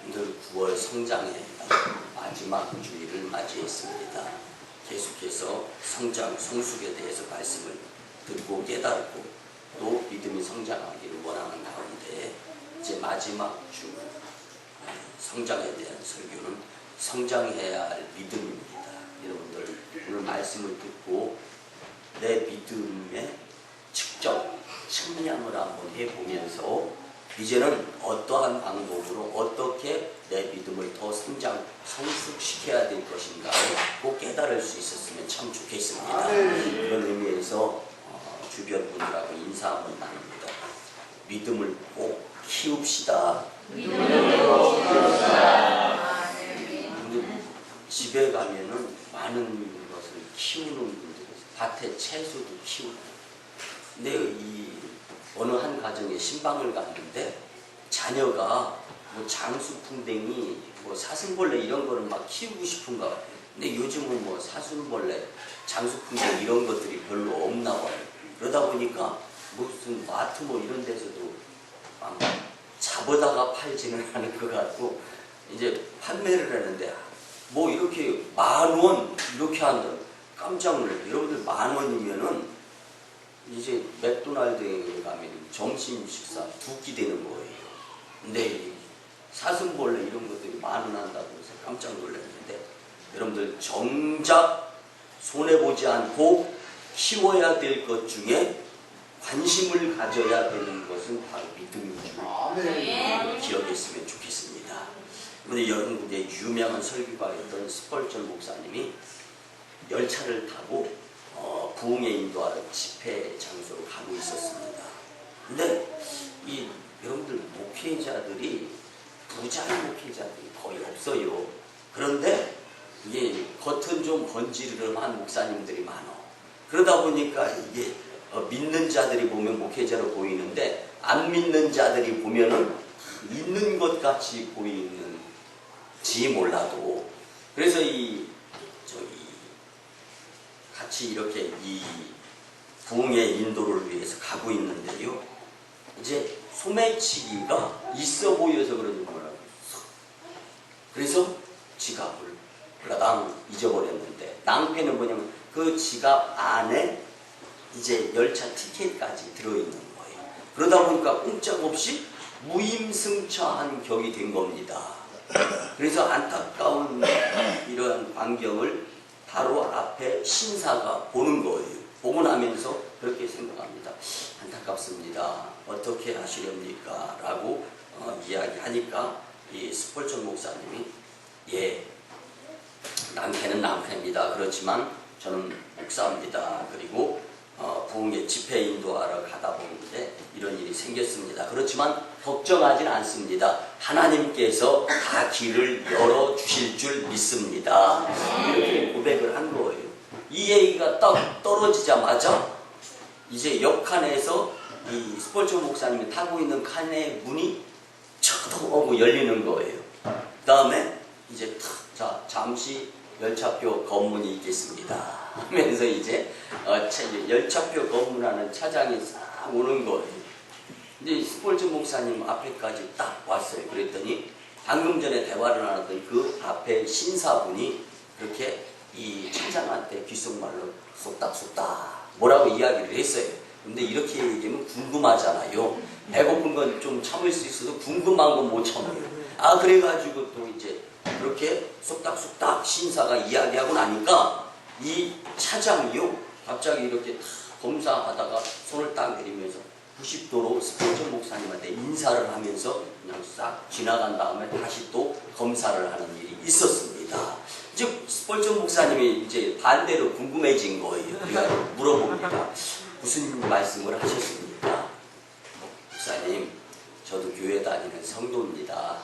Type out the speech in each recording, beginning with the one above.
오늘 9월 성장의 마지막 주일을 맞이했습니다. 계속해서 성장, 성숙에 대해서 말씀을 듣고 깨달고 또 믿음이 성장하기를 원하는 가운데 이제 마지막 주 성장에 대한 설교는 성장해야 할 믿음입니다. 여러분들 오늘 말씀을 듣고 내 믿음의 측정, 측량을 한번 해보면서 이제는 어떠한 방법으로 어떻게 내 믿음을 더 성숙시켜야 될 것인가를 꼭 깨달을 수 있었으면 참 좋겠습니다. 그런 의미에서 주변 분들하고 인사 한번 나눕니다. 믿음을 꼭 키웁시다. 집에 가면은 많은 것을 키우는 분들이 있어요. 밭에 채소도 키우고. 근데 어느 한 가정에 신방을 갔는데 자녀가 뭐 장수풍뎅이, 뭐 사슴벌레 이런 거를 막 키우고 싶은가 봐요. 근데 요즘은 뭐 사슴벌레, 장수풍뎅이 이런 것들이 별로 없나 봐요. 그러다 보니까 무슨 마트 뭐 이런 데서도 막 잡아다가 팔지는 않을 것 같고 이제 판매를 하는데 뭐 이렇게 10,000원 이렇게 한다. 깜짝 놀랐어요. 여러분들 10,000원이면은 이제 맥도날드에 가면 점심 식사 2끼 되는 거예요. 근데 사슴벌레 이런 것들이 10,000원 한다고 해서 깜짝 놀랐는데 여러분들 정작 손해보지 않고 키워야 될 것 중에 관심을 가져야 되는 것은 바로 믿음입니다. 기억했으면 좋겠습니다. 근데 여러분들의 유명한 설교가였던 스펄전 목사님이 열차를 타고 부흥의 인도하러 집회 장소로 가고 있었습니다. 근데 여러분들 목회자들이 부자의 목회자들이 거의 없어요. 그런데 이게 겉은 좀 건지르름한 목사님들이 많아. 그러다 보니까 이게 믿는 자들이 보면 목회자로 보이는데 안 믿는 자들이 보면은 있는 것 같이 보이는지 몰라도 그래서 같이 이렇게 부흥의 인도를 위해서 가고 있는데요. 이제 소매치기가 있어 보여서 그런지 몰라요. 그래서 지갑을 라당 잊어버렸는데 낭패는 뭐냐면 그 지갑 안에 이제 열차 티켓까지 들어있는 거예요. 그러다 보니까 꼼짝없이 무임승차한 격이 된 겁니다. 그래서 안타까운 이러한 광경을 바로 앞에 신사가 보는 거예요. 보고 나면서 그렇게 생각합니다. 안타깝습니다. 어떻게 하시렵니까? 라고 이야기하니까 이 스펄전 목사님이 낭패는 낭패입니다. 그렇지만 저는 목사입니다. 그리고 부흥의 집회 인도하러 가다 보는데 이런 일이 생겼습니다. 그렇지만 걱정하진 않습니다. 하나님께서 다 길을 열어주실 줄 믿습니다. 이렇게 고백을 한 거예요. 이 얘기가 딱 떨어지자마자 이제 옆칸에서 이 스펄전 목사님이 타고 있는 칸의 문이 쳐덕하고 열리는 거예요. 그 다음에 이제 자 잠시 열차표 검문이 있겠습니다 하면서 이제 열차표 검문하는 차장이 싹 오는 거예요. 근데 스펄전 목사님 앞에까지 딱 왔어요. 그랬더니 방금 전에 대화를 나눴던 그 앞에 신사분이 그렇게 이 차장한테 귓속말로 쏙닥쏙닥 뭐라고 이야기를 했어요. 근데 이렇게 얘기하면 궁금하잖아요. 배고픈 건 좀 참을 수 있어도 궁금한 건 못 참아요. 그래가지고 또 이제 그렇게 쏙닥쏙닥 신사가 이야기하고 나니까 이 차장이요 갑자기 이렇게 검사하다가 손을 딱 내리면서 90도로 스펄전 목사님한테 인사를 하면서 그냥 싹 지나간 다음에 다시 또 검사를 하는 일이 있었습니다. 즉 스펄전 목사님이 이제 반대로 궁금해진 거예요. 우리가 물어봅니다. 무슨 말씀을 하셨습니까? 목사님, 저도 교회 다니는 성도입니다.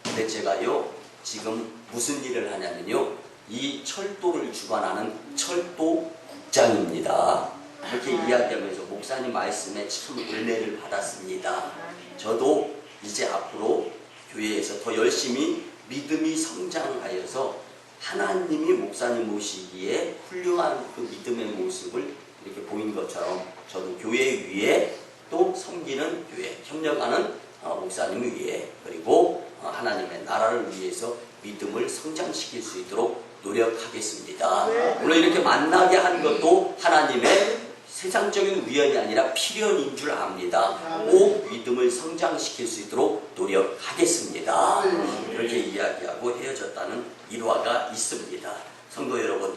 근데 제가요 지금 무슨 일을 하냐면요 이 철도를 주관하는 철도국장입니다. 이렇게 이야기하면서 목사님 말씀에 참 은혜를 받았습니다. 저도 이제 앞으로 교회에서 더 열심히 믿음이 성장하여서 하나님이 목사님 모시기에 훌륭한 그 믿음의 모습을 이렇게 보인 것처럼 저도 교회 위에 또 섬기는 교회, 협력하는 목사님 위에 그리고 하나님의 나라를 위해서 믿음을 성장시킬 수 있도록 노력하겠습니다. 오늘 이렇게 만나게 한 것도 하나님의 세상적인 위헌이 아니라 필연인 줄 압니다. 꼭 믿음을 성장시킬 수 있도록 노력하겠습니다. 이렇게 이야기하고 헤어졌다는 일화가 있습니다. 성도 여러분,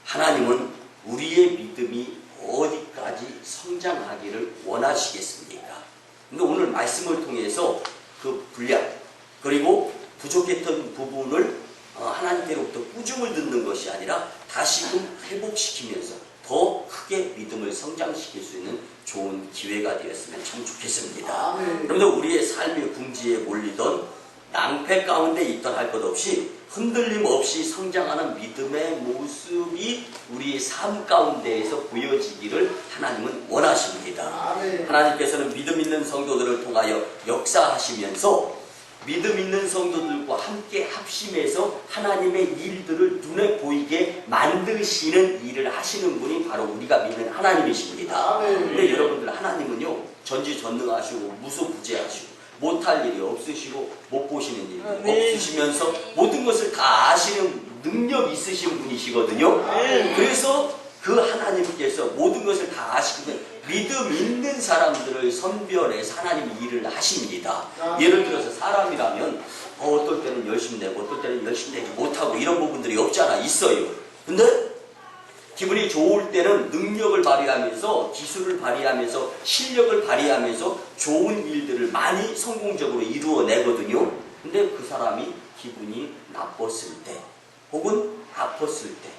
하나님은 우리의 믿음이 어디까지 성장하기를 원하시겠습니까? 근데 오늘 말씀을 통해서 그 분량 그리고 부족했던 부분을 하나님께로부터 꾸중을 듣는 것이 아니라 다시금 회복시키면서 더 크게 믿음을 성장시킬 수 있는 좋은 기회가 되었으면 참 좋겠습니다. 그런데 우리의 삶의 궁지에 몰리던 낭패 가운데 있던 할 것 없이 흔들림 없이 성장하는 믿음의 모습이 우리의 삶 가운데에서 보여지기를 하나님은 원하십니다. 하나님께서는 믿음 있는 성도들을 통하여 역사하시면서 믿음 있는 성도들과 함께 합심해서 하나님의 일들을 눈에 보이게 만드시는 일을 하시는 분이 바로 우리가 믿는 하나님이십니다. 근데 여러분들, 하나님은요 전지전능하시고 무소부재하시고 못할 일이 없으시고 못 보시는 일이 없으시면서 모든 것을 다 아시는 능력 있으신 분이시거든요. 그래서 그 하나님께서 모든 것을 다 아시는 믿음 있는 사람들을 선별해서 하나님이 일을 하십니다. 예를 들어서 사람이라면 어떨 때는 열심히 내고 어떨 때는 열심히 내지 못하고 이런 부분들이 없잖아. 있어요. 근데 기분이 좋을 때는 능력을 발휘하면서 기술을 발휘하면서 실력을 발휘하면서 좋은 일들을 많이 성공적으로 이루어내거든요. 근데 그 사람이 기분이 나빴을 때 혹은 아팠을 때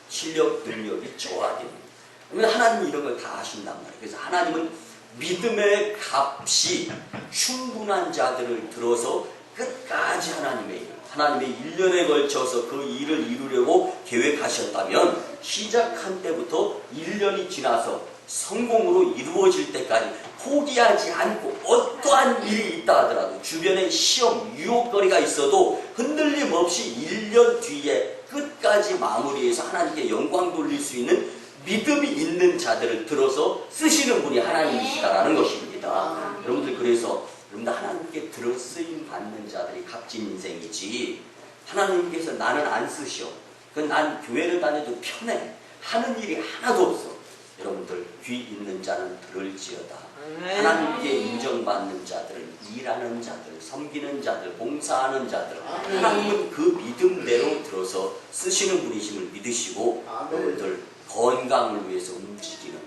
실력 능력이 저하됩니다. 하나님이 이런 걸 다 아신단 말이에요. 그래서 하나님은 믿음의 값이 충분한 자들을 들어서 끝까지 하나님의 1년에 걸쳐서 그 일을 이루려고 계획하셨다면 시작한 때부터 1년이 지나서 성공으로 이루어질 때까지 포기하지 않고 어떠한 일이 있다 하더라도 주변에 시험, 유혹거리가 있어도 흔들림 없이 1년 뒤에 끝까지 마무리해서 하나님께 영광 돌릴 수 있는 믿음이 있는 자들을 들어서 쓰시는 분이 하나님이시다라는 것입니다. 여러분들, 그래서 하나님께 들어쓰임 받는 자들이 값진 인생이지, 하나님께서 나는 안 쓰셔, 난 교회를 다녀도 편해, 하는 일이 하나도 없어. 여러분들, 귀 있는 자는 들을지어다. 하나님께 인정받는 자들은 일하는 자들, 섬기는 자들, 봉사하는 자들, 하나님은 그 믿음대로 들어서 쓰시는 분이심을 믿으시고 여러분들 건강을 위해서 움직이는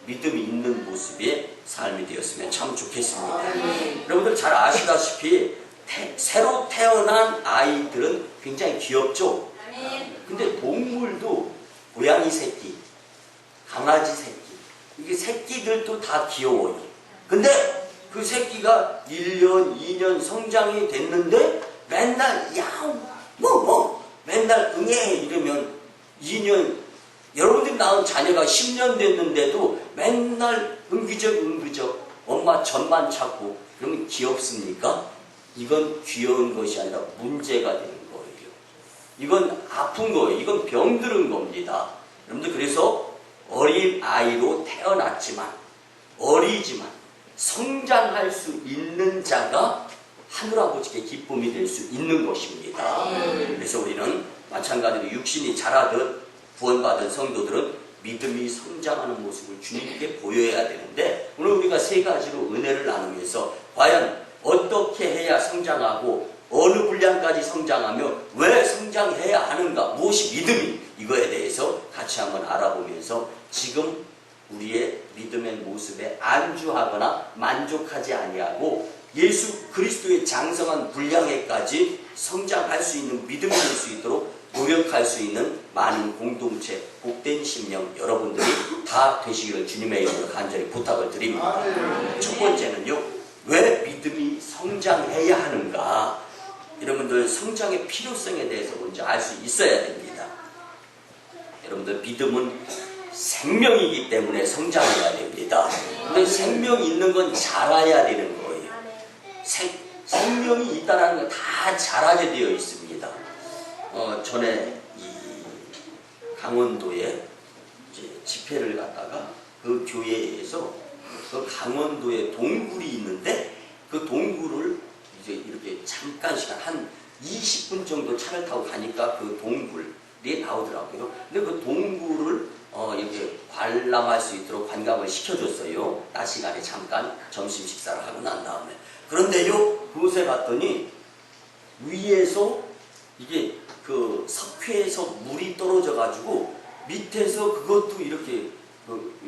믿음이 있는 모습의 삶이 되었으면 참 좋겠습니다. 여러분들 잘 아시다시피 새로 태어난 아이들은 굉장히 귀엽죠? 근데 동물도 고양이 새끼, 강아지 새끼, 이게 새끼들도 다 귀여워요. 근데 그 새끼가 1년, 2년 성장이 됐는데 맨날 야옹, 맨날 응애 이러면 2년, 여러분들이 낳은 자녀가 10년 됐는데도 맨날 은기적 엄마 젖만 찾고, 그러면 귀엽습니까? 이건 귀여운 것이 아니라 문제가 되는 거예요. 이건 아픈 거예요. 이건 병들은 겁니다. 여러분들, 그래서 어린 아이로 태어났지만 어리지만 성장할 수 있는 자가 하늘아버지께 기쁨이 될 수 있는 것입니다. 그래서 우리는 마찬가지로 육신이 자라듯 구원받은 성도들은 믿음이 성장하는 모습을 주님께 보여야 되는데, 오늘 우리가 세 가지로 은혜를 나누면서 과연 어떻게 해야 성장하고 어느 분량까지 성장하며 왜 성장해야 하는가, 무엇이 믿음이, 이거에 대해서 같이 한번 알아보면서 지금 우리의 믿음의 모습에 안주하거나 만족하지 아니하고 예수 그리스도의 장성한 분량에까지 성장할 수 있는 믿음이 될 수 있도록 노력할 수 있는 많은 공동체, 복된 심령 여러분들이 다 되시기를 주님의 이름으로 간절히 부탁을 드립니다. 첫 번째는요, 왜 믿음이 성장해야 하는가? 여러분들, 성장의 필요성에 대해서 먼저 알 수 있어야 됩니다. 여러분들, 믿음은 생명이기 때문에 성장해야 됩니다. 근데 생명이 있는 건 자라야 되는 거예요. 생명이 있다는 건 다 자라게 되어 있습니다. 전에 이 강원도에 이제 집회를 갔다가 그 교회에서 그 강원도에 동굴이 있는데 그 동굴을 이제 이렇게 잠깐 시간 20분 정도 차를 타고 가니까 그 동굴이 나오더라고요. 근데 그 동굴을 이렇게 관람할 수 있도록 관광을 시켜줬어요. 낮 시간에 잠깐 점심 식사를 하고 난 다음에. 그런데요, 그곳에 갔더니 위에서 이게 그 석회에서 물이 떨어져가지고 밑에서 그것도 이렇게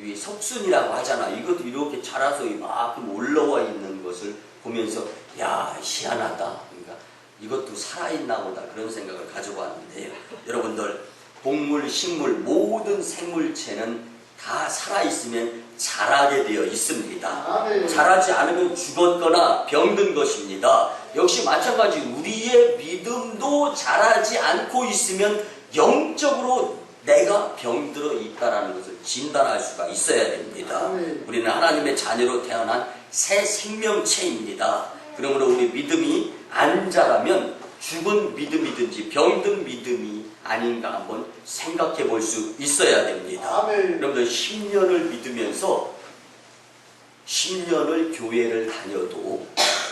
이 석순이라고 하잖아. 이것도 이렇게 자라서 이만큼 올라와 있는 것을 보면서 야, 희한하다. 그러니까 이것도 살아있나 보다 그런 생각을 가져봤는데요. 여러분들, 동물, 식물, 모든 생물체는 다 살아있으면 자라게 되어 있습니다. 자라지 않으면 죽었거나 병든 것입니다. 역시 마찬가지 우리의 믿음도 자라지 않고 있으면 영적으로 내가 병들어 있다는 것을 진단할 수가 있어야 됩니다. 우리는 하나님의 자녀로 태어난 새 생명체입니다. 그러므로 우리 믿음이 안 자라면 죽은 믿음이든지 병든 믿음이 아닌가 한번 생각해 볼 수 있어야 됩니다. 여러분들 10년을 믿으면서 10년을 교회를 다녀도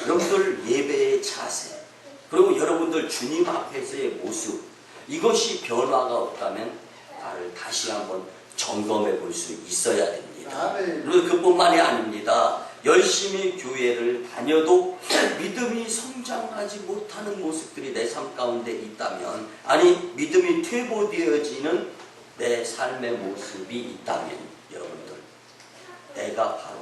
여러분들 예배의 자세, 그리고 여러분들 주님 앞에서의 모습, 이것이 변화가 없다면 나를 다시 한번 점검해 볼 수 있어야 됩니다. 그리고 그뿐만이 아닙니다. 열심히 교회를 다녀도 믿음이 성장하지 못하는 모습들이 내 삶 가운데 있다면, 아니 믿음이 퇴보되어지는 내 삶의 모습이 있다면, 여러분들 내가 바로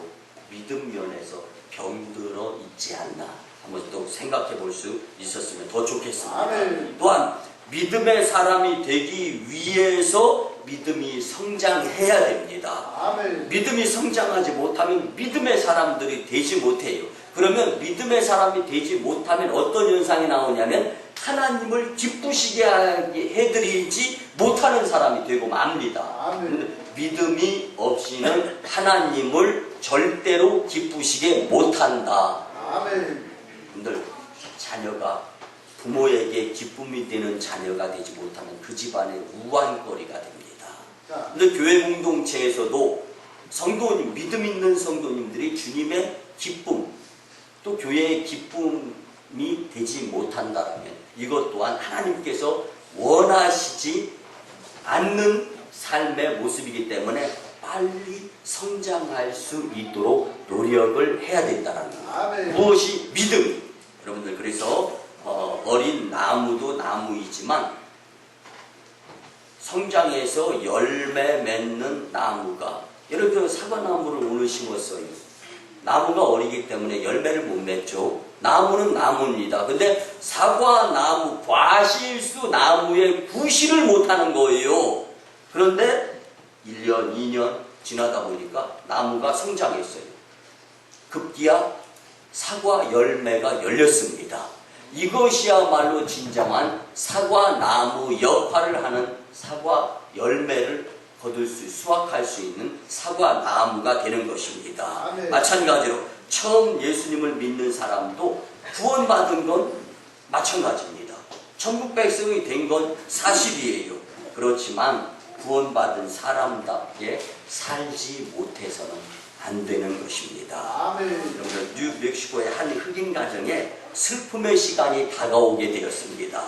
믿음 면에서 병들어 있지 않나 한번 또 생각해 볼 수 있었으면 더 좋겠습니다. 또한 믿음의 사람이 되기 위해서 믿음이 성장해야 됩니다. 믿음이 성장하지 못하면 믿음의 사람들이 되지 못해요. 그러면 믿음의 사람이 되지 못하면 어떤 현상이 나오냐면 하나님을 기쁘시게 해드리지 못하는 사람이 되고 맙니다. 믿음이 없이는 하나님을 절대로 기쁘시게 못한다. 여러분들, 자녀가 부모에게 기쁨이 되는 자녀가 되지 못하면 그 집안의 우환거리가 됩니다. 그런데 교회 공동체에서도 성도님, 믿음 있는 성도님들이 주님의 기쁨, 또 교회의 기쁨이 되지 못한다면 이것 또한 하나님께서 원하시지 않는 삶의 모습이기 때문에 빨리 성장할 수 있도록 노력을 해야 된다는 겁니다. 무엇이 믿음이? 여러분들, 그래서 어린 나무도 나무이지만 성장해서 열매 맺는 나무가, 예를 들어 사과나무를 오늘 심었어요. 나무가 어리기 때문에 열매를 못 맺죠. 나무는 나무입니다. 근데 사과나무, 과실수 나무의 구실을 못하는 거예요. 그런데 1년, 2년 지나다 보니까 나무가 성장했어요. 급기야 사과 열매가 열렸습니다. 이것이야말로 진정한 사과나무 역할을 하는 사과 열매를 거둘 수, 수확할 수 있는 사과나무가 되는 것입니다. 마찬가지로 처음 예수님을 믿는 사람도 구원받은 건 마찬가지입니다. 천국 백성이 된 건 사실이에요. 그렇지만 구원받은 사람답게 살지 못해서는 안 되는 것입니다. 여러분, 뉴멕시코의 한 흑인 가정에 슬픔의 시간이 다가오게 되었습니다.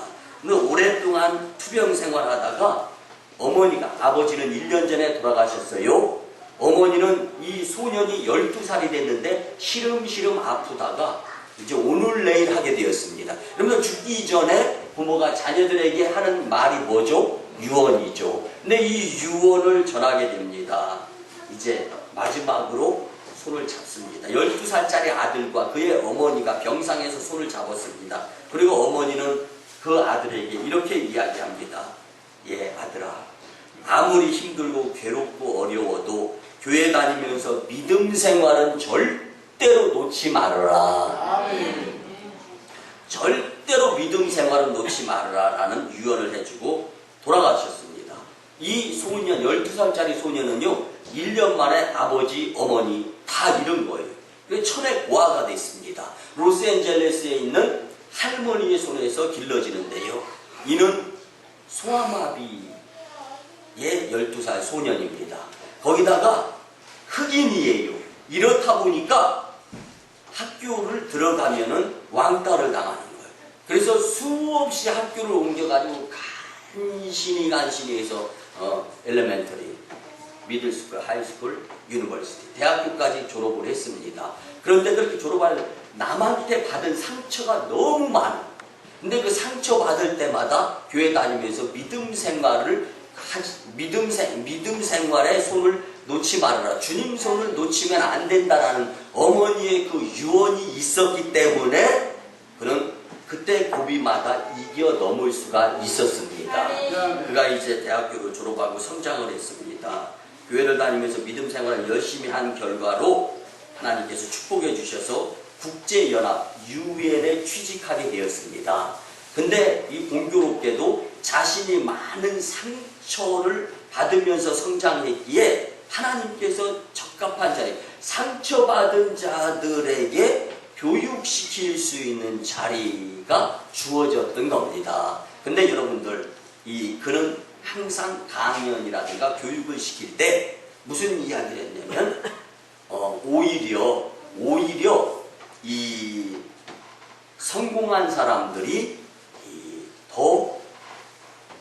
오랫동안 투병 생활하다가 어머니가, 아버지는 1년 전에 돌아가셨어요. 어머니는 이 소년이 12살이 됐는데 시름시름 아프다가 이제 오늘 내일 하게 되었습니다. 여러분, 죽기 전에 부모가 자녀들에게 하는 말이 뭐죠? 유언이죠. 근데 이 유언을 전하게 됩니다. 이제 마지막으로 손을 잡습니다. 12살짜리 아들과 그의 어머니가 병상에서 손을 잡았습니다. 그리고 어머니는 그 아들에게 이렇게 이야기합니다. 예, 아들아, 아무리 힘들고 괴롭고 어려워도 교회 다니면서 믿음 생활은 절대로 놓지 말아라. 절대로 믿음 생활은 놓지 말아라 라는 유언을 해주고 돌아가셨습니다. 이 소년, 12살짜리 소년은요, 1년 만에 아버지, 어머니 다 잃은 거예요. 천의 고아가 됐습니다. 로스앤젤레스에 있는 할머니의 손에서 길러지는데요. 이는 소아마비의 12살 소년입니다. 거기다가 흑인이에요. 이렇다 보니까 학교를 들어가면은 왕따를 당하는 거예요. 그래서 수없이 학교를 옮겨가지고 간신히 해서 엘레멘터리, 미들스쿨, 하이스쿨, 유니버시티, 대학교까지 졸업을 했습니다. 그런데 그렇게 졸업할 남한테 받은 상처가 너무 많아. 근데 그 상처 받을 때마다 교회 다니면서 믿음 생활에 손을 놓지 말아라. 주님 손을 놓치면 안 된다라는 어머니의 그 유언이 있었기 때문에 그는 그때 고비마다 이겨 넘을 수가 있었습니다. 그가 이제 대학교를 졸업하고 성장을 했습니다. 교회를 다니면서 믿음 생활을 열심히 한 결과로 하나님께서 축복해 주셔서 국제연합 UN에 취직하게 되었습니다. 근데 이 공교롭게도 자신이 많은 상처를 받으면서 성장했기에 하나님께서 적합한 자리, 상처받은 자들에게 교육시킬 수 있는 자리가 주어졌던 겁니다. 근데 여러분들, 그는 항상 강연이라든가 교육을 시킬 때 무슨 이야기를 했냐면, 오히려 이 성공한 사람들이 더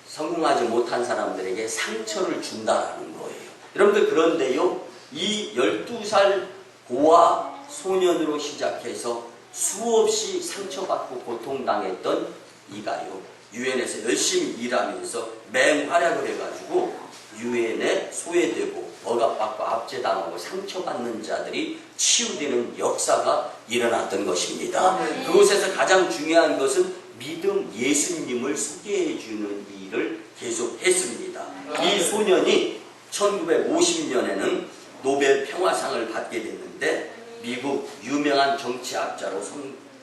성공하지 못한 사람들에게 상처를 준다라는 거예요. 여러분들, 그런데요, 이 12살 고아 소년으로 시작해서 수없이 상처받고 고통당했던 이가요, 유엔에서 열심히 일하면서 맹활약을 해가지고 유엔에 소외되고 억압받고 압제당하고 상처받는 자들이 치유되는 역사가 일어났던 것입니다. 그곳에서 가장 중요한 것은 믿음 예수님을 소개해주는 일을 계속했습니다. 이 소년이 1950년에는 노벨 평화상을 받게 됐는데 미국 유명한 정치학자로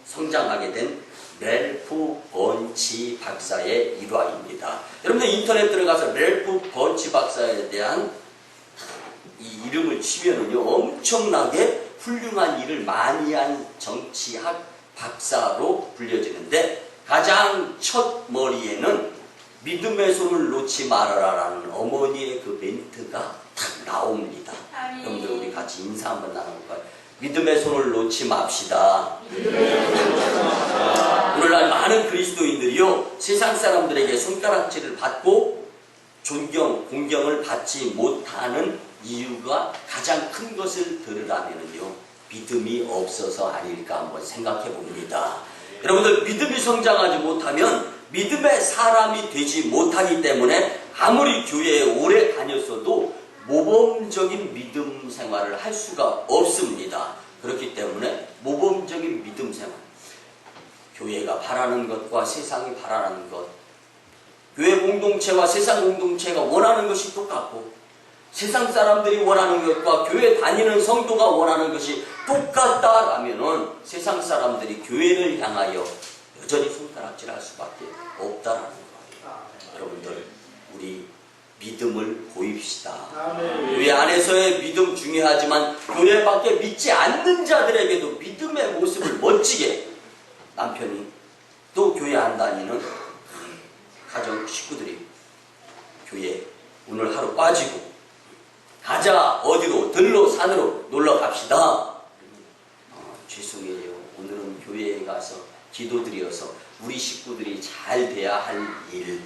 성장하게 된 랠프 번치 박사의 일화입니다. 여러분들 인터넷 들어가서 랠프 번치 박사에 대한 이 이름을 치면은요, 엄청나게 훌륭한 일을 많이 한 정치학 박사로 불려지는데, 가장 첫 머리에는 믿음의 손을 놓지 말아라라는 어머니의 그 멘트가 탁 나옵니다. 여러분들, 우리 같이 인사 한번 나눠볼까요? 믿음의 손을 놓지 맙시다. 오늘날 많은 그리스도인들이요, 세상 사람들에게 손가락질을 받고 공경을 받지 못하는 이유가, 가장 큰 것을 들으라면요, 믿음이 없어서 아닐까 한번 생각해 봅니다. 여러분들, 믿음이 성장하지 못하면 믿음의 사람이 되지 못하기 때문에 아무리 교회에 오래 다녔어도 모범적인 믿음 생활을 할 수가 없습니다. 그렇기 때문에 모범적인 믿음 생활, 교회가 바라는 것과 세상이 바라는 것, 교회 공동체와 세상 공동체가 원하는 것이 똑같고 세상 사람들이 원하는 것과 교회 다니는 성도가 원하는 것이 똑같다라면은 세상 사람들이 교회를 향하여 여전히 손가락질할 수밖에 없다라는 거예요. 여러분들, 우리 믿음을 보입시다. 교회 안에서의 믿음 중요하지만 교회 밖에 믿지 않는 자들에게도 믿음의 모습을 멋지게, 남편이 또 교회 안 다니는 가정 식구들이 교회 오늘 하루 빠지고 가자, 어디로, 들로, 산으로 놀러 갑시다. 죄송해요, 오늘은 교회에 가서 기도드려서 우리 식구들이 잘 돼야 할 일,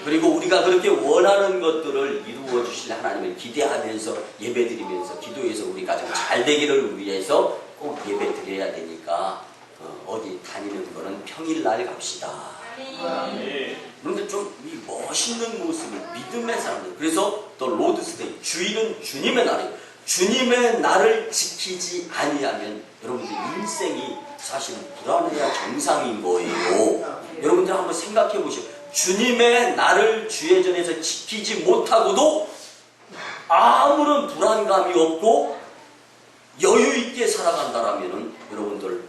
그리고 우리가 그렇게 원하는 것들을 이루어 주실 하나님을 기대하면서 예배드리면서 기도해서 우리 가정 잘 되기를 위해서 꼭 예배 드려야 되니까 어디 다니는 거는 평일날 갑시다. 그런데 좀 이 멋있는 모습을, 믿음의 사람들, 그래서 또 로드스데이, 주일은 주님의 날이에요. 주님의 날을 지키지 아니하면 여러분들 인생이 사실은 불안해야 정상인 거예요. 여러분들 한번 생각해 보시오. 주님의 날을 주의전에서 지키지 못하고도 아무런 불안감이 없고 여유 있게 살아간다라면은 여러분들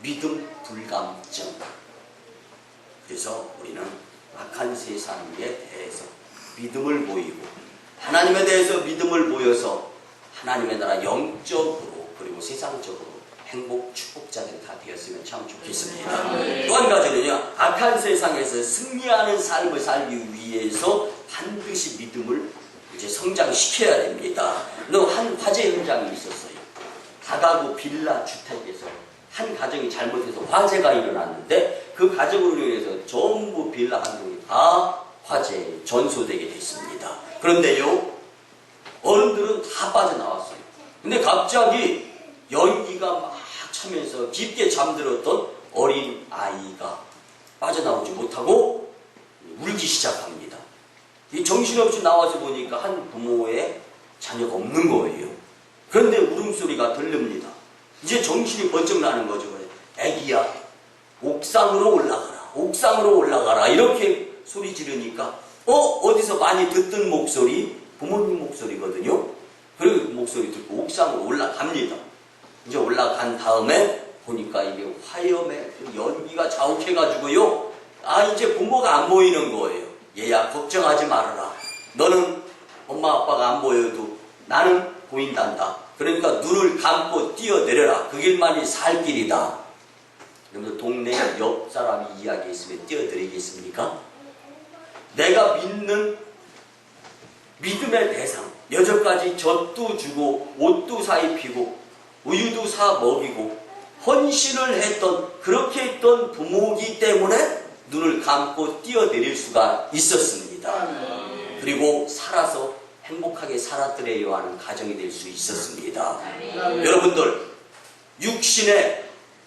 믿음 불감증. 그래서 우리는 악한 세상에 대해서 믿음을 보이고 하나님에 대해서 믿음을 보여서 하나님의 나라 영적으로 그리고 세상적으로 행복 축복자들이 다 되었으면 참 좋겠습니다. 또 한 가지는요, 악한 세상에서 승리하는 삶을 살기 위해서 반드시 믿음을 이제 성장시켜야 됩니다. 한 화재 현장이 있었어요. 다가구 빌라 주택에서 한 가정이 잘못해서 화재가 일어났는데 그 가정으로 인해서 전부 빌라 한 동이 다 화재에 전소되게 됐습니다. 그런데요, 어른들은 다 빠져나왔어요. 근데 갑자기 연기가 막 차면서 깊게 잠들었던 어린 아이가 빠져나오지 못하고 울기 시작합니다. 정신없이 나와서 보니까 한 부모의 자녀가 없는 거예요. 그런데 울음소리가 들립니다. 이제 정신이 번쩍 나는 거죠. 애기야, 옥상으로 올라가라, 옥상으로 올라가라, 이렇게 소리 지르니까 어디서 많이 듣던 목소리, 부모님 목소리거든요. 그리고 그 목소리 듣고 옥상으로 올라갑니다. 이제 올라간 다음에 보니까 이게 화염에 연기가 자욱해가지고요, 이제 부모가 안 보이는 거예요. 얘야, 걱정하지 말아라. 너는 엄마 아빠가 안 보여도 나는 보인단다. 그러니까 눈을 감고 뛰어내려라. 그 길만이 살 길이다. 그러면서 동네 옆 사람이 이야기했으면 뛰어내리겠습니까? 내가 믿는 믿음의 대상, 여전까지 젖도 주고 옷도 사 입히고 우유도 사 먹이고 헌신을 했던, 그렇게 했던 부모이기 때문에 눈을 감고 뛰어내릴 수가 있었습니다. 그리고 살아서 행복하게 살았더래요 하는 가정이 될 수 있었습니다. 여러분들, 육신에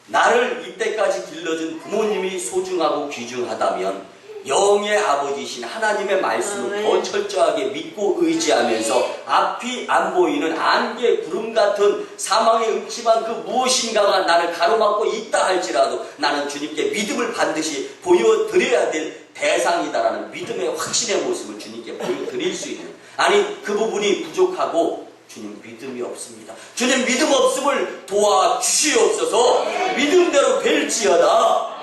나를 이때까지 길러준 부모님이 소중하고 귀중하다면 영의 아버지이신 하나님의 말씀을 더 철저하게 믿고 의지하면서 앞이 안 보이는 안개 구름 같은 사망의 음침한 그 무엇인가가 나를 가로막고 있다 할지라도 나는 주님께 믿음을 반드시 보여드려야 될 대상이다라는 믿음의 확신의 모습을 주님께 보여드릴 수 있는, 아니 그 부분이 부족하고 주님 믿음이 없습니다. 주님 믿음 없음을 도와주시옵소서. 믿음대로 될지어다.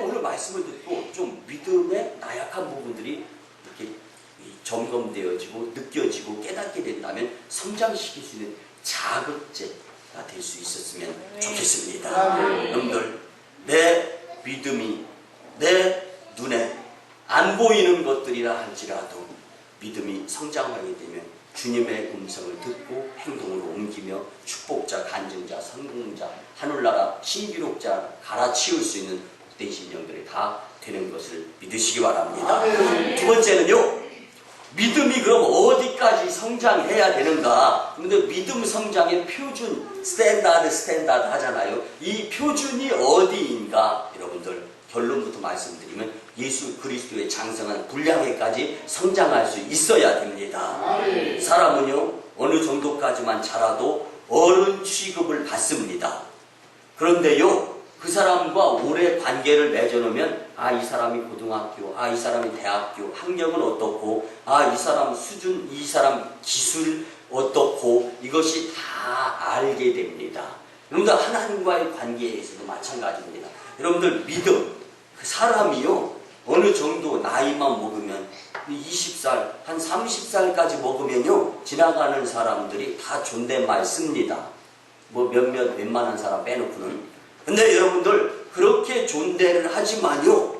오늘 말씀을 듣고 좀 믿음의 나약한 부분들이 이렇게 점검되어지고 느껴지고 깨닫게 된다면 성장시킬 수 있는 자극제가 될 수 있었으면 좋겠습니다. 여러분들, 내 믿음이 내 눈에 안 보이는 것들이라 할지라도 믿음이 성장하게 되면 주님의 음성을 듣고 행동으로 옮기며 축복자, 간증자, 성공자, 하늘나라 신기록자 갈아치울 수 있는 복된 심령들이 다 되는 것을 믿으시기 바랍니다. 두 번째는요, 믿음이 그럼 어디까지 성장해야 되는가? 근데 믿음 성장의 표준, 스탠다드 하잖아요. 이 표준이 어디인가? 여러분들, 결론부터 말씀드리면 예수 그리스도의 장성한 분량에까지 성장할 수 있어야 됩니다. 사람은요, 어느 정도까지만 자라도 어른 취급을 받습니다. 그런데요, 그 사람과 오래 관계를 맺어놓으면 이 사람이 고등학교, 이 사람이 대학교, 학력은 어떻고, 이 사람 수준, 이 사람 기술 어떻고, 이것이 다 알게 됩니다. 여러분들, 하나님과의 관계에서도 마찬가지입니다. 여러분들, 믿음, 그 사람이요, 어느 정도 나이만 먹으면 20살, 한 30살까지 먹으면요, 지나가는 사람들이 다 존댓말 씁니다. 뭐 웬만한 사람 빼놓고는. 근데 여러분들, 그렇게 존대를 하지만요,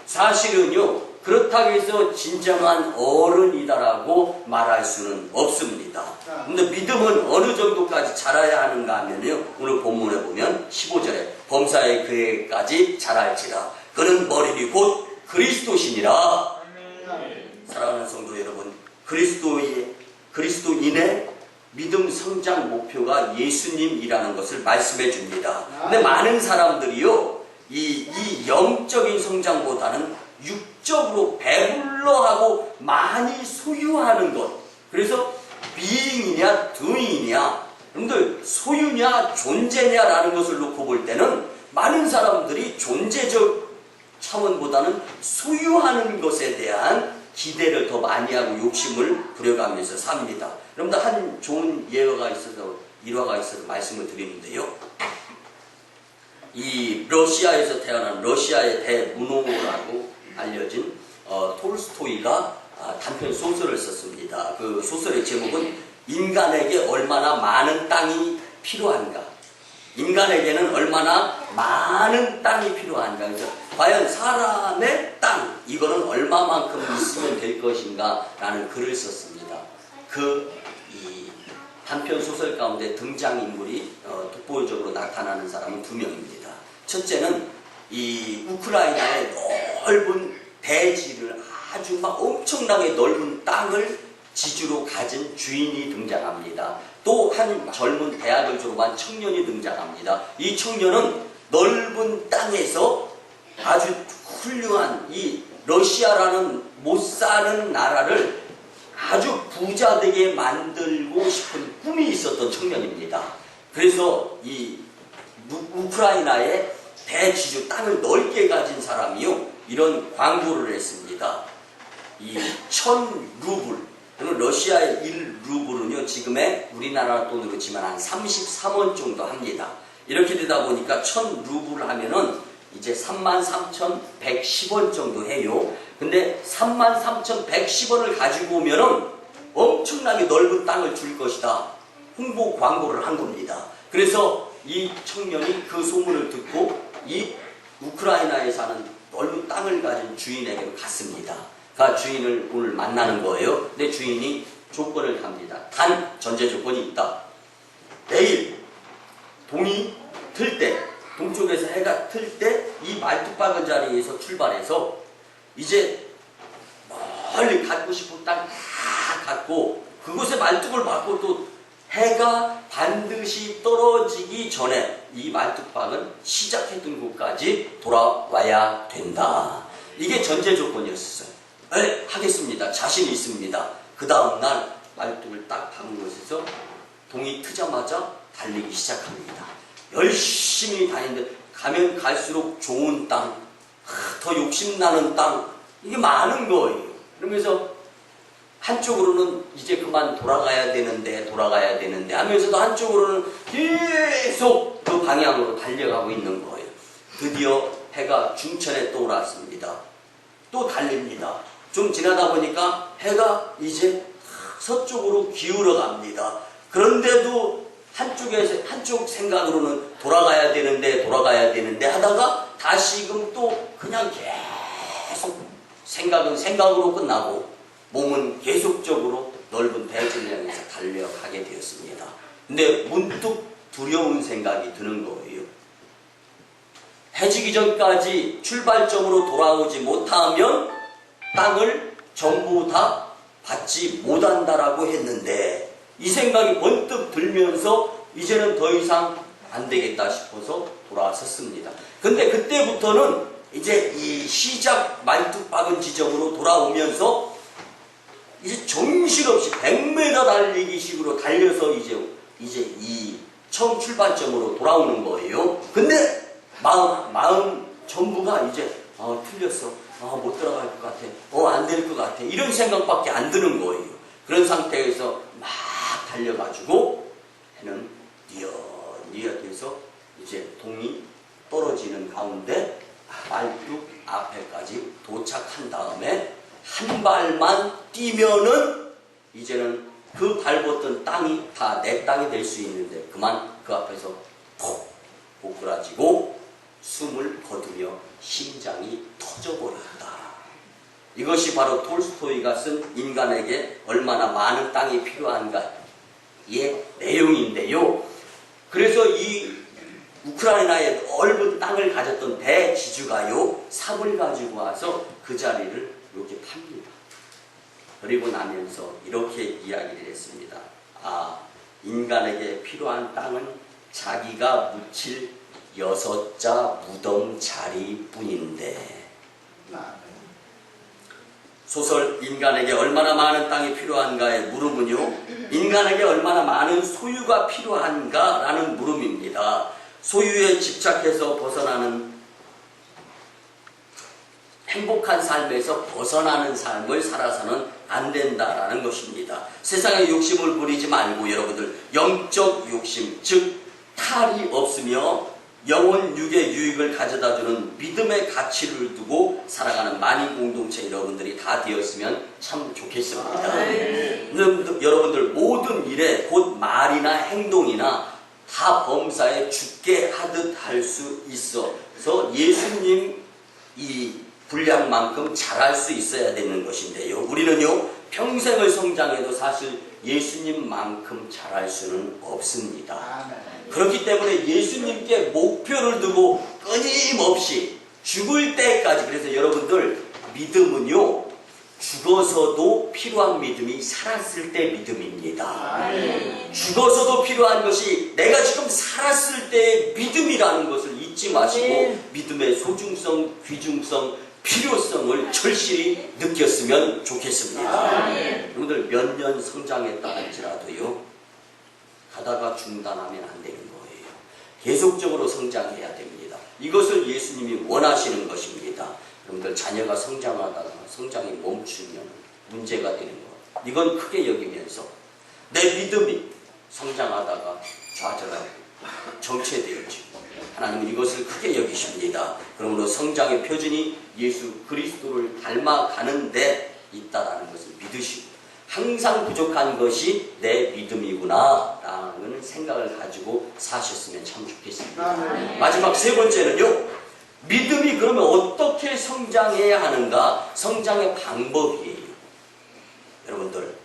사실은요, 그렇다고 해서 진정한 어른이다라고 말할 수는 없습니다. 근데 믿음은 어느 정도까지 자라야 하는가 하면요, 오늘 본문에 보면 15절에 범사의 그에까지 자랄지라 그는 머리니 곧 그리스도시니라. 사랑하는 성도 여러분, 그리스도인의 믿음 성장 목표가 예수님이라는 것을 말씀해 줍니다. 근데 많은 사람들이요, 이 영적인 성장보다는 육적으로 배불러하고 많이 소유하는 것. 그래서 being이냐 doing이냐, 여러분들 소유냐 존재냐라는 것을 놓고 볼 때는 많은 사람들이 존재적 차원보다는 소유하는 것에 대한 기대를 더 많이 하고 욕심을 부려가면서 삽니다. 여러분들, 한 좋은 일화가 있어서 말씀을 드리는데요. 이 러시아에서 태어난 러시아의 대문호라고 알려진 톨스토이가 단편 소설을 썼습니다. 그 소설의 제목은 인간에게 얼마나 많은 땅이 필요한가. 인간에게는 얼마나 많은 땅이 필요한가. 그래서 과연 사람의 땅, 이거는 얼마만큼 있으면 될 것인가 라는 글을 썼습니다. 이 단편 소설 가운데 등장인물이 돋보여적으로 나타나는 사람은 두 명입니다. 첫째는 이 우크라이나의 넓은 대지를 아주 막 엄청나게 넓은 땅을 지주로 가진 주인이 등장합니다. 또 한 젊은 대학을 졸업한 청년이 등장합니다. 이 청년은 넓은 땅에서 아주 훌륭한 이 러시아라는 못 사는 나라를 아주 부자 되게 만들고 싶은 꿈이 있었던 청년입니다. 그래서 이 우크라이나의 대지주 땅을 넓게 가진 사람이요, 이런 광고를 했습니다. 이 1000루블, 러시아의 1루블은요 지금의 우리나라 돈으로 치면 한 33원 정도 합니다. 이렇게 되다 보니까 1000루블 하면은 이제 33,110원 정도 해요. 근데 33,110원을 가지고 오면은 엄청나게 넓은 땅을 줄 것이다, 홍보 광고를 한 겁니다. 그래서 이 청년이 그 소문을 듣고 이 우크라이나에 사는 넓은 땅을 가진 주인에게로 갔습니다. 그 주인을 오늘 만나는 거예요. 근데 주인이 조건을 갑니다. 단 전제 조건이 있다. 내일 동이 틀 때, 동쪽에서 해가 틀 때 이 말뚝박은 자리에서 출발해서 이제 멀리 갖고 싶은 땅 다 갖고 그곳에 말뚝을 박고 또 해가 반드시 떨어지기 전에 이 말뚝박은 시작했던 곳까지 돌아와야 된다. 이게 전제 조건이었어요. 네, 하겠습니다. 자신이 있습니다. 그 다음날 말뚝을 딱 박은 곳에서 동이 트자마자 달리기 시작합니다. 열심히 다니는데 가면 갈수록 좋은 땅, 더 욕심나는 땅, 이게 많은 거예요. 그러면서 한쪽으로는 이제 그만 돌아가야 되는데 하면서도 한쪽으로는 계속 그 방향으로 달려가고 있는 거예요. 드디어 해가 중천에 떠올랐습니다. 또 달립니다. 좀 지나다 보니까 해가 이제 서쪽으로 기울어 갑니다. 그런데도 한쪽 생각으로는 돌아가야 되는데 하다가 다시금 또 그냥 계속 생각으로 끝나고 몸은 계속적으로 넓은 대지를 향해서 달려가게 되었습니다. 근데 문득 두려운 생각이 드는 거예요. 해지기 전까지 출발점으로 돌아오지 못하면 땅을 전부 다 받지 못한다라고 했는데, 이 생각이 번뜩 들면서 이제는 더 이상 안 되겠다 싶어서 돌아섰습니다. 근데 그때부터는 이제 이 시작 말뚝 박은 지점으로 돌아오면서 이제 정신없이 100m 달리기 식으로 달려서 이제 이 처음 출발점으로 돌아오는 거예요. 근데 마음 전부가 이제 틀렸어, 못 들어갈 것 같아, 안 될 것 같아, 이런 생각밖에 안 드는 거예요. 그런 상태에서 막 달려가지고 해는 뉘엿뉘엿해서 이제 동이 떨어지는 가운데 말뚝 앞에까지 도착한 다음에 한 발만 뛰면은 이제는 그 밟았던 땅이 다 내 땅이 될 수 있는데 그만 그 앞에서 푹 고꾸라지고 숨을 거두며 심장이 터져버렸다. 이것이 바로 톨스토이가 쓴 인간에게 얼마나 많은 땅이 필요한가의 내용인데요. 그래서 이 우크라이나의 넓은 땅을 가졌던 대지주가요, 삽을 가지고 와서 그 자리를 이렇게 팝니다. 그리고 나면서 이렇게 이야기를 했습니다. 인간에게 필요한 땅은 자기가 묻힐 6자 무덤 자리뿐인데. 소설 인간에게 얼마나 많은 땅이 필요한가의 물음은요, 인간에게 얼마나 많은 소유가 필요한가라는 물음입니다. 소유에 집착해서 벗어나는, 행복한 삶에서 벗어나는 삶을 살아서는 안 된다라는 것입니다. 세상의 욕심을 부리지 말고 여러분들 영적 욕심, 즉 탈이 없으며 영혼 육의 유익을 가져다주는 믿음의 가치를 두고 살아가는 만인 공동체 여러분들이 다 되었으면 참 좋겠습니다. 여러분들 모든 일에 곧 말이나 행동이나 다 범사에 죽게 하듯 할 수 있어서 예수님 이 분량만큼 잘할 수 있어야 되는 것인데요. 우리는요, 평생을 성장해도 사실 예수님만큼 잘할 수는 없습니다. 그렇기 때문에 예수님께 목표를 두고 끊임없이 때까지. 그래서 여러분들 믿음은요 죽어서도 필요한 믿음이 살았을 때 믿음입니다. 죽어서도 필요한 것이 내가 지금 살았을 때의 믿음이라는 것을 잊지 마시고 믿음의 소중성, 귀중성, 필요성을 절실히 느꼈으면 좋겠습니다. 여러분들 몇 년 성장했다 할지라도요 가다가 중단하면 안 되는 거예요. 계속적으로 성장해야 됩니다. 이것을 예수님이 원하시는 것입니다. 여러분들 자녀가 성장하다가 성장이 멈추면 문제가 되는 것, 이건 크게 여기면서 내 믿음이 성장하다가 좌절하고 정체되어지고 하나님은 이것을 크게 여기십니다. 그러므로 성장의 표준이 예수 그리스도를 닮아가는 데 있다라는 것을 믿으시고 항상 부족한 것이 내 믿음이구나 라는 생각을 가지고 사셨으면 참 좋겠습니다. 마지막 세 번째는요, 믿음이 그러면 어떻게 성장해야 하는가? 성장의 방법이에요. 여러분들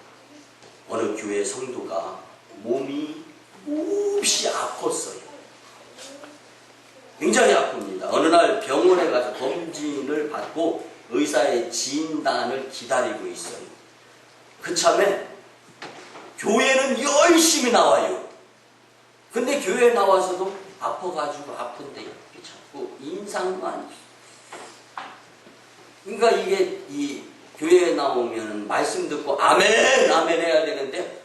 어느 교회 성도가 몸이 몹시 아팠어요. 굉장히 아픕니다. 어느 날 병원에 가서 검진을 받고 의사의 진단을 기다리고 있어요. 그 참에 교회는 열심히 나와요. 근데 교회에 나와서도 아파가지고 아픈데 자꾸 인상만. 그러니까 이게 이 교회에 나오면 말씀 듣고 아멘 아멘 해야 되는데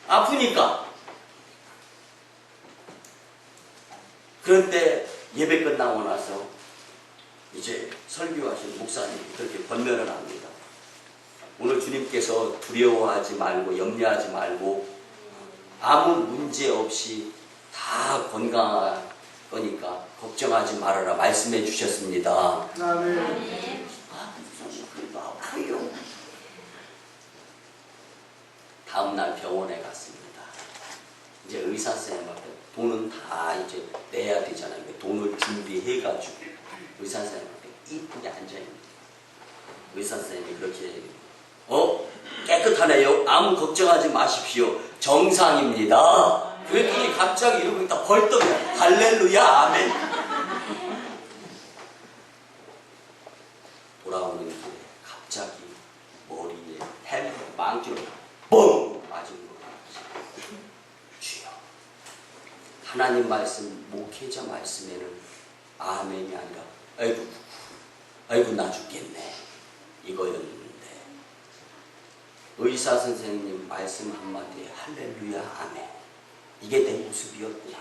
아프니까. 그런데 예배 끝나고 나서 이제 설교하신 목사님이 그렇게 권면을 합니다. 오늘 주님께서 두려워하지 말고 염려하지 말고 아무 문제 없이 다 건강할 거니까 걱정하지 말아라 말씀해 주셨습니다. 아멘. 그래도 아파요. 다음날 병원에 갔습니다. 이제 의사 선생님한테 돈은 다 이제 내야 되잖아요. 돈을 준비해가지고 의사 선생님한테 이쁘게 앉아있는 의사 선생님이 그렇게 깨끗하네요. 아무 걱정하지 마십시오. 정상입니다. 그랬더니 갑자기 이러고 있다 벌떡 할렐루야 아멘. 돌아오는 길에 갑자기 머리에 햄 망치로 뻥 맞은 거예요. 주여, 하나님 말씀 목회자 말씀에는 아멘이 아니라 아이고 나 죽겠네 이거였는데 의사 선생님 말씀 한마디에 할렐루야 아멘, 이게 내 모습이었구나.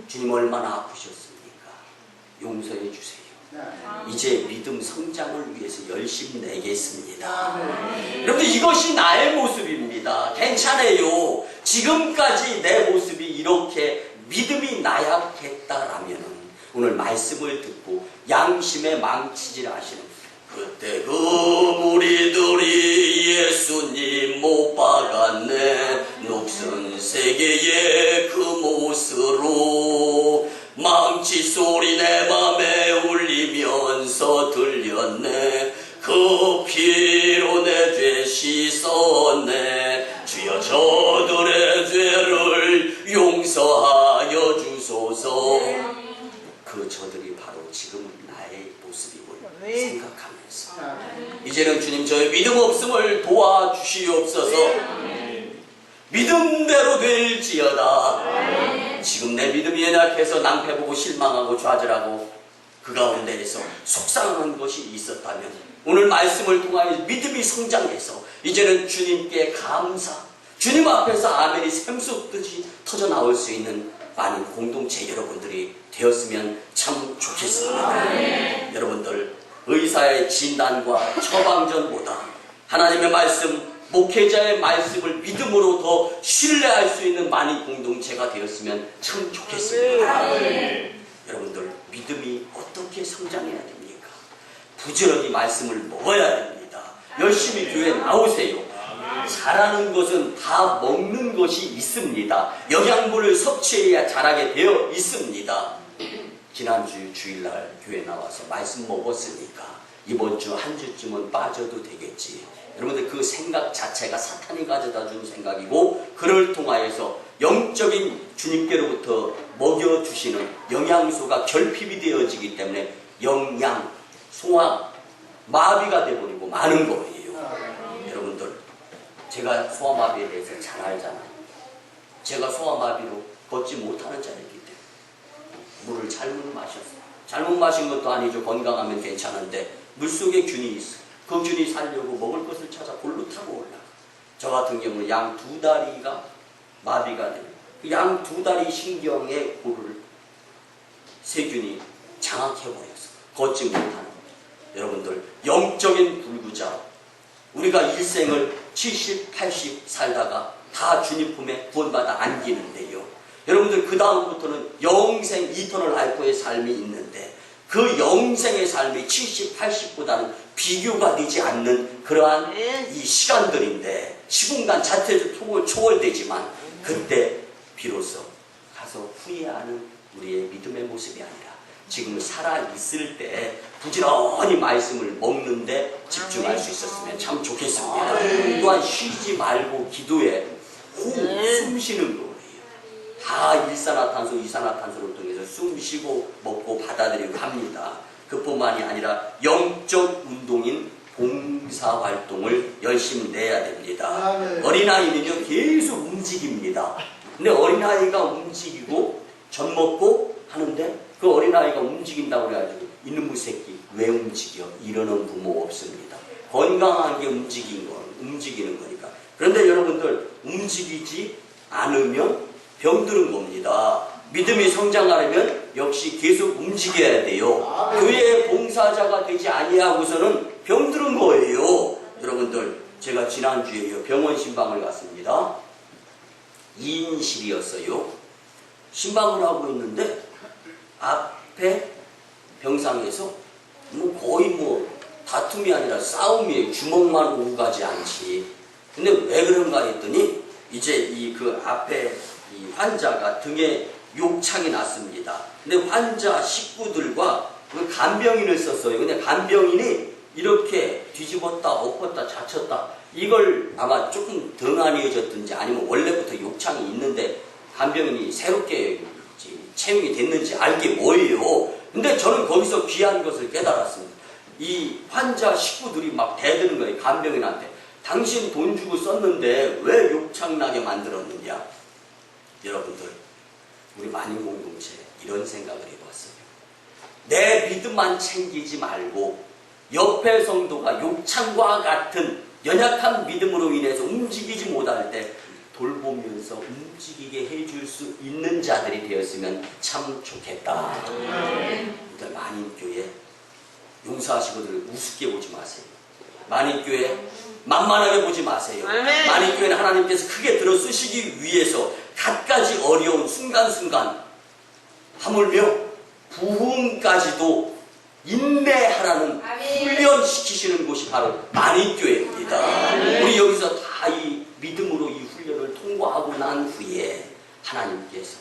주님 얼마나 아프셨습니까? 용서해 주세요. 이제 믿음 성장을 위해서 열심히 내겠습니다. 여러분 이것이 나의 모습입니다. 괜찮아요. 지금까지 내 모습이 이렇게 믿음이 나약했다라면 오늘 말씀을 듣고 양심에 망치질 하시는 그때 그 무리들이 예수님 못 박았네 녹슨 세계의 그 못으로 망치 소리 내 맘에 울리면서 들렸네. 그 피로 내 죄 씻었네. 주여 저들의 죄를 용서하여 주소서. 그 저들이 바로 지금 나의 모습임을 생각하면서 이제는 주님 저의 믿음 없음을 도와주시옵소서. 믿음대로 될지어다. 지금 내 믿음이 연약해서 낭패보고 실망하고 좌절하고 그 가운데에서 속상한 것이 있었다면 오늘 말씀을 통하여 믿음이 성장해서 이제는 주님께 감사, 주님 앞에서 아멘이 샘솟듯이 터져나올 수 있는 많은 공동체 여러분들이 되었으면 참 좋겠습니다. 여러분들 의사의 진단과 처방전보다 하나님의 말씀, 목회자의 말씀을 믿음으로 더 신뢰할 수 있는 많은 공동체가 되었으면 참 좋겠습니다. 여러분들 믿음이 어떻게 성장해야 됩니까? 부지런히 말씀을 먹어야 됩니다. 열심히 교회에 나오세요. 잘하는 것은 다 먹는 것이 있습니다. 영양분을 섭취해야 잘하게 되어 있습니다. 지난주 주일날 교회 나와서 말씀 먹었으니까 이번 주 한 주쯤은 빠져도 되겠지. 여러분들 그 생각 자체가 사탄이 가져다 준 생각이고 그를 통하여서 영적인 주님께로부터 먹여주시는 영양소가 결핍이 되어지기 때문에 영양, 소화, 마비가 되어버리고 마는 거예요. 여러분들, 제가 소아마비에 대해서 잘 알잖아요. 제가 소아마비로 걷지 못하는 자이기 때문에 물을 잘못 마셨어요. 잘못 마신 것도 아니죠. 건강하면 괜찮은데 물속에 균이 있어. 그 균이 살려고 먹을 것을 찾아 골로 타고 올라가. 저 같은 경우는 양 두 다리가 마비가 돼요. 양 두 다리 신경의 골을 세균이 장악해버려서 걷지 못하는 거예요. 여러분들, 영적인 불구자, 우리가 일생을 70, 80 살다가 다 주님 품에 구원받아 안기는데요. 여러분들, 그 다음부터는 영생 이터널 라이프의 삶이 있는데 그 영생의 삶이 70, 80보다는 비교가 되지 않는 그러한 이 시간들인데 시공간 자체도 초월되지만 그때 비로소 가서 후회하는 우리의 믿음의 모습이 아니라 지금 살아있을 때 부지런히 말씀을 먹는데 집중할 수 있었으면 참 좋겠습니다. 또한 쉬지 말고 기도에 숨 쉬는 거예요. 다 일산화탄소, 이산화탄소를 통해서 숨 쉬고 먹고 받아들이고 합니다. 그뿐만이 아니라 영적 운동인 봉사활동을 열심히 내야 됩니다. 어린아이는요 계속 움직입니다. 근데 어린아이가 움직이고 젖 먹고 하는데 그 어린아이가 움직인다고 그래가지고 이놈의 새끼 왜 움직여? 이러는 부모 없습니다. 건강한 게 움직이는 거니까. 그런데 여러분들, 움직이지 않으면 병드는 겁니다. 믿음이 성장하려면 역시 계속 움직여야 돼요. 교회의 봉사자가 되지 아니하고서는 병드는 거예요. 여러분들, 제가 지난주에 병원 신방을 갔습니다. 2인실이었어요. 신방을 하고 있는데 앞에 병상에서 거의 다툼이 아니라 싸움이에요. 주먹만 오고 가지 않지. 근데 왜 그런가 했더니 이제 그 앞에 이 환자가 등에 욕창이 났습니다. 근데 환자 식구들과 그 간병인을 썼어요. 근데 간병인이 이렇게 뒤집었다 엎었다 자쳤다, 이걸 아마 조금 등한이어졌든지 아니면 원래부터 욕창이 있는데 간병인이 새롭게 채용이 됐는지 알게 뭐예요. 근데 저는 거기서 귀한 것을 깨달았습니다. 이 환자 식구들이 막 대드는 거예요. 간병인한테. 당신 돈 주고 썼는데 왜 욕창나게 만들었느냐. 여러분들, 우리 만인공동체 이런 생각을 해봤어요. 내 믿음만 챙기지 말고 옆에 성도가 욕창과 같은 연약한 믿음으로 인해서 움직이지 못할 때 돌보면서 움직이게 해줄 수 있는 자들이 되었으면 참 좋겠다. 만인교회 용서하시고들 우습게 보지 마세요. 만인교회 만만하게 보지 마세요. 만인교회는 하나님께서 크게 들어 쓰시기 위해서 갖가지 어려운 순간순간, 하물며 부흥까지도 인내하라는 훈련시키시는 곳이 바로 만인교회입니다. 우리 여기서 다 이 믿음으로 이 훈련을 통과하고 난 후에 하나님께서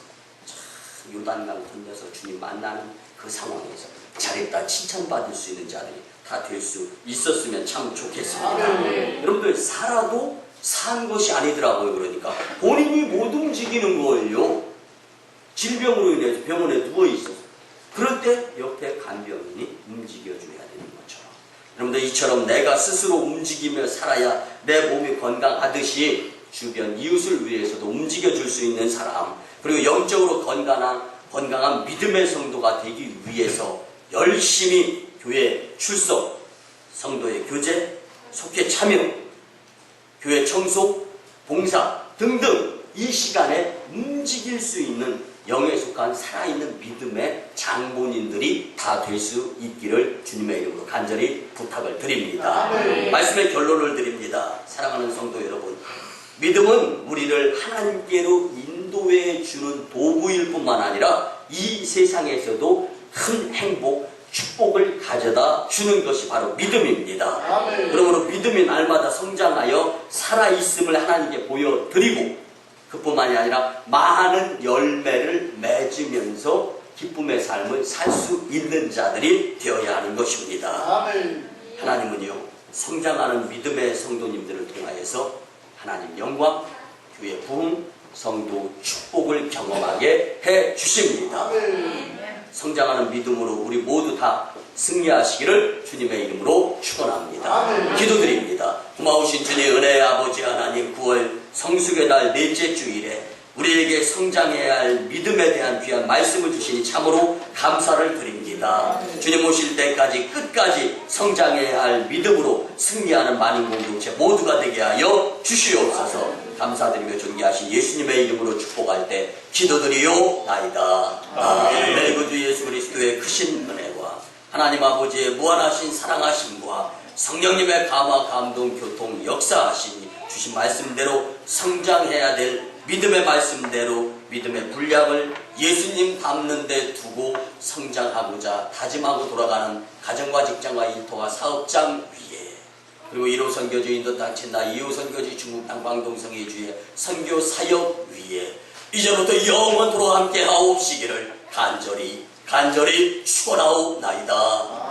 요단강 건너서 주님 만나는 그 상황에서 잘했다 칭찬받을 수 있는 자들이 다 될 수 있었으면 참 좋겠습니다. 여러분들, 살아도 산 것이 아니더라고요. 그러니까 본인이 못 움직이는 거예요. 질병으로 인해서 병원에 누워있어서. 그럴 때 옆에 간병인이 움직여줘야 되는 것처럼, 여러분들, 이처럼 내가 스스로 움직이며 살아야 내 몸이 건강하듯이 주변 이웃을 위해서도 움직여줄 수 있는 사람, 그리고 영적으로 건강한 믿음의 성도가 되기 위해서 열심히 교회 출석, 성도의 교제, 속회 참여, 교회 청소, 봉사 등등 이 시간에 움직일 수 있는 영에 속한 살아있는 믿음의 장본인들이 다 될 수 있기를 주님의 이름으로 간절히 부탁을 드립니다. 말씀의 결론을 드립니다. 사랑하는 성도 여러분, 믿음은 우리를 하나님께로 인도해 주는 도구일 뿐만 아니라 이 세상에서도 큰 행복, 축복을 가져다 주는 것이 바로 믿음입니다. 그러므로 믿음이 날마다 성장하여 살아있음을 하나님께 보여드리고, 그뿐만이 아니라 많은 열매를 맺으면서 기쁨의 삶을 살 수 있는 자들이 되어야 하는 것입니다. 하나님은요, 성장하는 믿음의 성도님들을 통하여서 하나님 영광, 교회 부흥, 성도 축복을 경험하게 해 주십니다. 성장하는 믿음으로 우리 모두 다 승리하시기를 주님의 이름으로 축원합니다. 기도드립니다. 고마우신 주님 은혜의 아버지 하나님, 9월 성숙의 달 넷째 주일에 우리에게 성장해야 할 믿음에 대한 귀한 말씀을 주시니 참으로 감사를 드립니다. 주님 오실 때까지 끝까지 성장해야 할 믿음으로 승리하는 만인 공동체 모두가 되게 하여 주시옵소서. 감사드리며 존귀하신 예수님의 이름으로 축복할 때 기도드리오나이다. 아멘. 내 구주 예수 그리스도의 크신 은혜와 하나님 아버지의 무한하신 사랑하심과 성령님의 감화 감동 교통 역사하시니 주신 말씀대로 성장해야 될 믿음의 말씀대로 믿음의 분량을 예수님 닮는 데 두고 성장하고자 다짐하고 돌아가는 가정과 직장과 일터와 사업장 위에, 그리고 1호 선교지 인도 땅 친나 2호 선교지 중국 땅 광동 성회주의 선교 사역 위에 이제부터 영원토록 함께 하옵시기를 간절히 축원하옵나이다.